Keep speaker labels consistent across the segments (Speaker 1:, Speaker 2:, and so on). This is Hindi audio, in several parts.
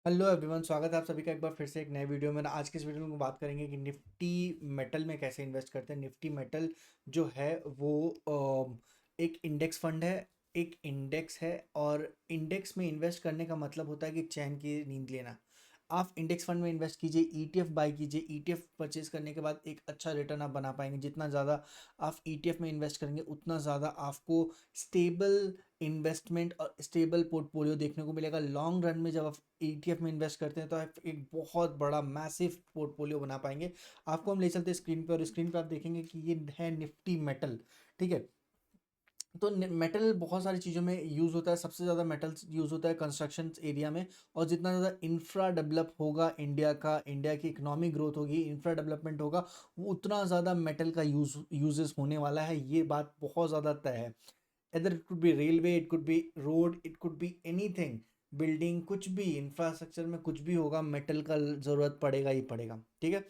Speaker 1: हेलो एवरीवन, स्वागत है आप सभी का एक बार फिर से एक नए वीडियो में। आज की इस वीडियो में बात करेंगे कि निफ्टी मेटल में कैसे इन्वेस्ट करते हैं। निफ्टी मेटल जो है वो एक इंडेक्स फंड है, एक इंडेक्स है। और इंडेक्स में इन्वेस्ट करने का मतलब होता है कि चैन की नींद लेना। आप इंडेक्स फंड में इन्वेस्ट कीजिए, ईटीएफ बाय कीजिए। ईटीएफ परचेज करने के बाद एक अच्छा रिटर्न आप बना पाएंगे। जितना ज़्यादा आप ईटीएफ में इन्वेस्ट करेंगे उतना ज़्यादा आपको स्टेबल इन्वेस्टमेंट और स्टेबल पोर्टफोलियो देखने को मिलेगा। लॉन्ग रन में जब आप ईटीएफ में इन्वेस्ट करते हैं तो आप एक बहुत बड़ा मैसिव पोर्टफोलियो बना पाएंगे। आपको हम ले चलते हैं स्क्रीन पे, और स्क्रीन पे आप देखेंगे कि ये है निफ्टी मेटल। ठीक है, तो मेटल बहुत सारी चीज़ों में यूज़ होता है। सबसे ज़्यादा मेटल यूज़ होता है कंस्ट्रक्शन एरिया में। और जितना ज़्यादा इंफ्रा डेवलप होगा इंडिया की इकोनॉमिक ग्रोथ होगी, इंफ्रा डेवलपमेंट होगा, वो उतना ज़्यादा मेटल का यूजेस होने वाला है। ये बात बहुत ज़्यादा तय है। Either it could be railway, it could be road, it could be anything, building, कुछ भी इंफ्रास्ट्रक्चर में कुछ भी होगा, मेटल का ज़रूरत पड़ेगा ही पड़ेगा। ठीक है,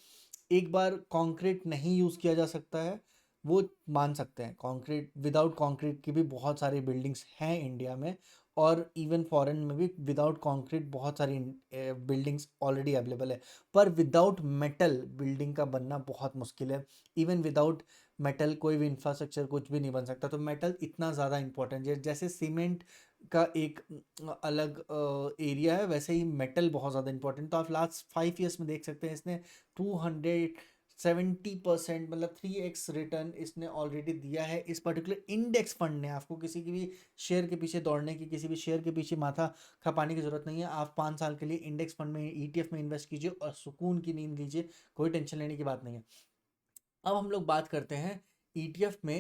Speaker 1: एक बार कंक्रीट नहीं यूज़ किया जा सकता है, वो मान सकते हैं। कंक्रीट, विदाउट कंक्रीट की भी बहुत सारी बिल्डिंग्स हैं इंडिया में, और इवन फॉरेन में भी विदाउट कंक्रीट बहुत सारी बिल्डिंग्स ऑलरेडी अवेलेबल है। पर विदाउट मेटल बिल्डिंग का बनना बहुत मुश्किल है। इवन विदाउट मेटल कोई भी इंफ्रास्ट्रक्चर कुछ भी नहीं बन सकता। तो मेटल इतना ज़्यादा इंपॉर्टेंट है। जैसे सीमेंट का एक अलग एरिया है, वैसे ही मेटल बहुत ज़्यादा इंपॉर्टेंट। तो आप लास्ट 5 ईयर्स में देख सकते हैं इसने 270%, मतलब 3x रिटर्न इसने ऑलरेडी दिया है। इस पर्टिकुलर इंडेक्स फंड ने आपको किसी की भी शेयर के पीछे दौड़ने की, किसी भी शेयर के पीछे माथा खपाने की ज़रूरत नहीं है। आप 5 साल के लिए इंडेक्स फंड में, ईटीएफ में इन्वेस्ट कीजिए और सुकून की नींद लीजिए। कोई टेंशन लेने की बात नहीं है। अब हम लोग बात करते हैं ईटीएफ में।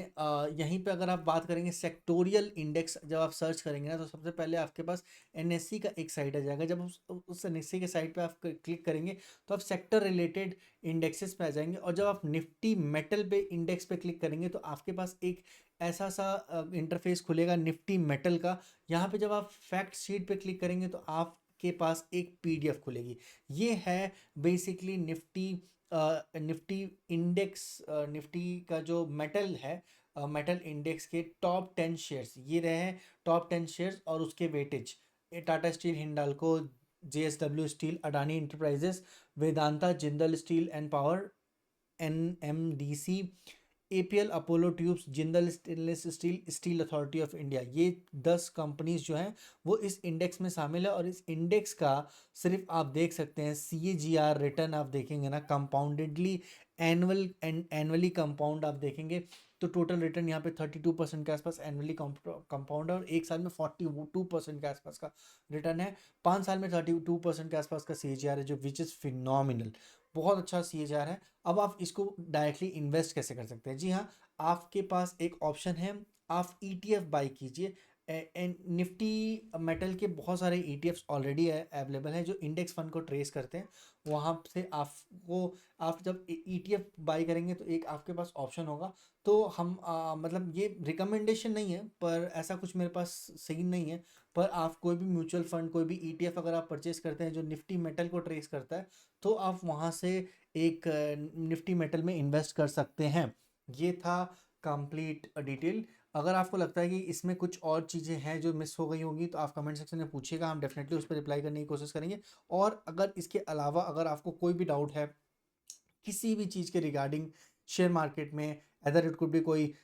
Speaker 1: यहीं पे अगर आप बात करेंगे सेक्टोरियल इंडेक्स, जब आप सर्च करेंगे ना, तो सबसे पहले आपके पास एनएससी का एक साइट आ जाएगा। जब उस एनएससी के साइट पे आप क्लिक करेंगे तो आप सेक्टर रिलेटेड इंडेक्सेस पे आ जाएंगे। और जब आप निफ्टी मेटल पे इंडेक्स पे क्लिक करेंगे तो आपके पास एक ऐसा सा इंटरफेस खुलेगा निफ्टी मेटल का। यहाँ पे जब आप फैक्ट शीट पे क्लिक करेंगे तो आपके पास एक पीडीएफ खुलेगी। ये है बेसिकली निफ्टी इंडेक्स। निफ्टी का जो मेटल है, मेटल इंडेक्स के टॉप 10 शेयर्स ये रहे हैं। टॉप 10 शेयर्स और उसके weightage: Tata steel, Hindalco, JSW steel, Adani enterprises, Vedanta, Jindal steel and power, NMDC, APL, Apollo tubes, Jindal stainless steel, steel authority of India. ये 10 कंपनीज जो हैं वो इस इंडेक्स में शामिल है। और इस इंडेक्स का सिर्फ आप देख सकते हैं सीएजीआर रिटर्न आप देखेंगे ना, कंपाउंडेडली, एनुअली कंपाउंड आप देखेंगे तो टोटल रिटर्न यहाँ पे 32% के आसपास एनुअली कंपाउंड है। और एक साल में 42% के आसपास का रिटर्न है। 5 साल में 32% के आसपास का सीएजीआर है, जो विच इज़ फिनोमिनल। बहुत अच्छा सीएजीआर है। अब आप इसको डायरेक्टली इन्वेस्ट कैसे कर सकते हैं? जी हाँ, आपके पास एक ऑप्शन है, आप ईटीएफ बाय कीजिए। एंड निफ्टी मेटल के बहुत सारे ईटीएफ्स ऑलरेडी अवेलेबल हैं जो इंडेक्स फंड को ट्रेस करते हैं। वहाँ से आपको, आप जब ईटीएफ बाय करेंगे तो एक आपके पास ऑप्शन होगा। तो हम मतलब ये रिकमेंडेशन नहीं है, पर ऐसा कुछ मेरे पास सीन नहीं है। पर आप कोई भी म्यूचुअल फंड, कोई भी ईटीएफ अगर आप परचेज करते हैं जो निफ्टी मेटल को ट्रेस करता है, तो आप वहाँ से एक निफ्टी मेटल में इन्वेस्ट कर सकते हैं। ये था कंप्लीट डिटेल। अगर आपको लगता है कि इसमें कुछ और चीज़ें हैं जो मिस हो गई होंगी तो आप कमेंट सेक्शन में पूछिएगा, हम डेफिनेटली उस पर रिप्लाई करने की कोशिश करेंगे। और अगर इसके अलावा अगर आपको कोई भी डाउट है किसी भी चीज़ के रिगार्डिंग शेयर मार्केट में, अदर इट कुड भी कोई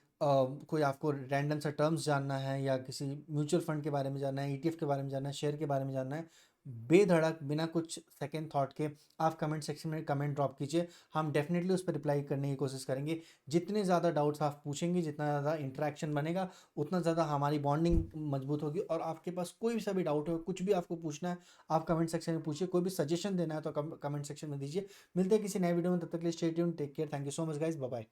Speaker 1: आपको रैंडम सा टर्म्स जानना है, या किसी म्यूचुअल फंड के बारे में जानना है, ईटीएफ के बारे में जानना है, शेयर के बारे में जानना है, बेधड़क बिना कुछ सेकेंड थॉट के आप कमेंट सेक्शन में कमेंट ड्रॉप कीजिए। हम डेफिनेटली उस पर रिप्लाई करने की कोशिश करेंगे। जितने ज़्यादा डाउट्स आप पूछेंगे, जितना ज़्यादा इंटरेक्शन बनेगा, उतना ज़्यादा हमारी बॉन्डिंग मजबूत होगी। और आपके पास कोई सा भी डाउट हो, कुछ भी आपको पूछना है, आप कमेंट सेक्शन में पूछिए। कोई भी सजेशन देना है तो कमेंट सेक्शन में दीजिए। मिलते हैं किसी नए वीडियो में, तब तक के लिए stay tuned, take care, thank you so much guys, bye bye.